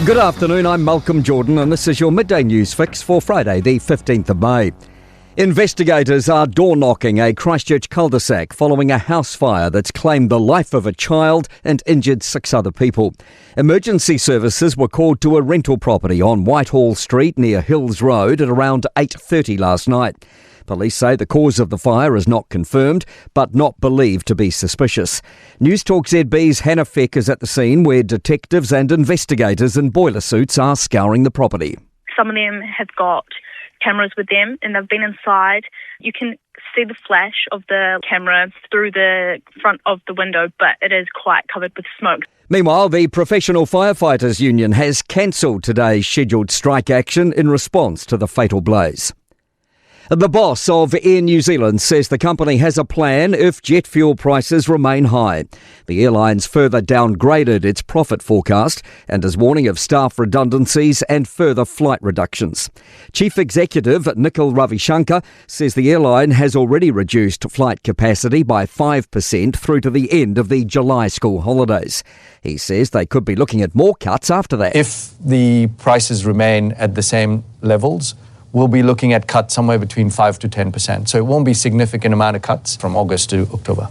Good afternoon, I'm Malcolm Jordan and this is your midday news fix for Friday the 15th of May. Investigators are door-knocking a Christchurch cul-de-sac following a house fire that's claimed the life of a child and injured 6 other people. Emergency services were called to a rental property on Whitehall Street near Hills Road at around 8:30 last night. Police say the cause of the fire is not confirmed, but not believed to be suspicious. Newstalk ZB's Hannah Feck is at the scene where detectives and investigators in boiler suits are scouring the property. Some of them have got cameras with them and they've been inside. You can see the flash of the camera through the front of the window, but it is quite covered with smoke. Meanwhile, the Professional Firefighters Union has cancelled today's scheduled strike action in response to the fatal blaze. The boss of Air New Zealand says the company has a plan if jet fuel prices remain high. The airline's further downgraded its profit forecast and is warning of staff redundancies and further flight reductions. Chief Executive Nikhil Ravishankar says the airline has already reduced flight capacity by 5% through to the end of the July school holidays. He says they could be looking at more cuts after that. If the prices remain at the same levels, we'll be looking at cuts somewhere between 5 to 10%. So it won't be a significant amount of cuts from August to October.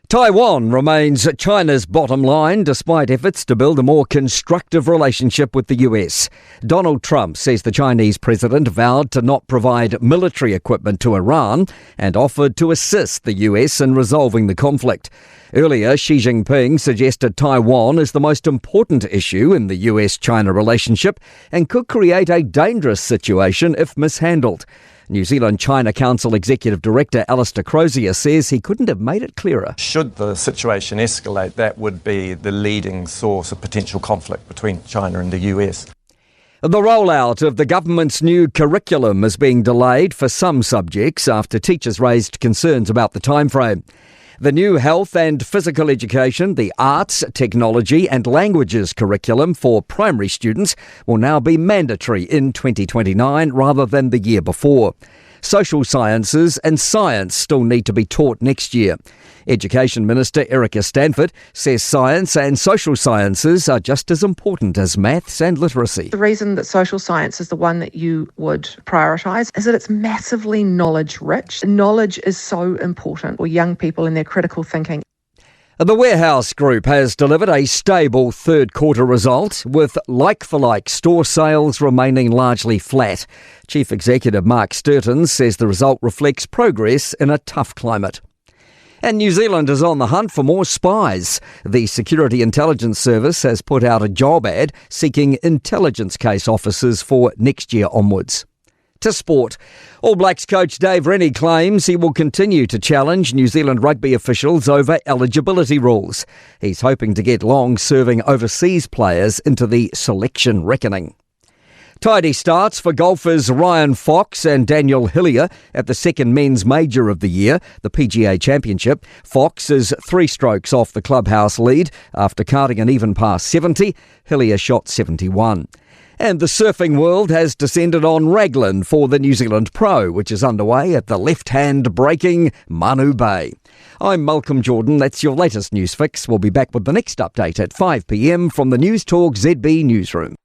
Taiwan remains China's bottom line despite efforts to build a more constructive relationship with the US. Donald Trump says the Chinese president vowed to not provide military equipment to Iran and offered to assist the US in resolving the conflict. Earlier, Xi Jinping suggested Taiwan is the most important issue in the US-China relationship and could create a dangerous situation if mishandled. New Zealand China Council Executive Director Alistair Crozier says he couldn't have made it clearer. Should the situation escalate, that would be the leading source of potential conflict between China and the US. The rollout of the government's new curriculum is being delayed for some subjects after teachers raised concerns about the timeframe. The new health and physical education, the arts, technology and languages curriculum for primary students will now be mandatory in 2029 rather than the year before. Social sciences and science still need to be taught next year. Education Minister Erica Stanford says science and social sciences are just as important as maths and literacy. The reason that social science is the one that you would prioritise is that it's massively knowledge rich. Knowledge is so important for young people in their critical thinking. The Warehouse Group has delivered a stable third quarter result, with like-for-like store sales remaining largely flat. Chief Executive Mark Sturton says the result reflects progress in a tough climate. And New Zealand is on the hunt for more spies. The Security Intelligence Service has put out a job ad seeking intelligence case officers for next year onwards. To sport. All Blacks coach Dave Rennie claims he will continue to challenge New Zealand rugby officials over eligibility rules. He's hoping to get long-serving overseas players into the selection reckoning. Tidy starts for golfers Ryan Fox and Daniel Hillier at the second men's major of the year, the PGA Championship. Fox is 3 strokes off the clubhouse lead after karting an even par 70. Hillier shot 71. And the surfing world has descended on Raglan for the New Zealand Pro, which is underway at the left-hand breaking Manu Bay. I'm Malcolm Jordan. That's your latest news fix. We'll be back with the next update at 5 p.m. from the Newstalk ZB newsroom.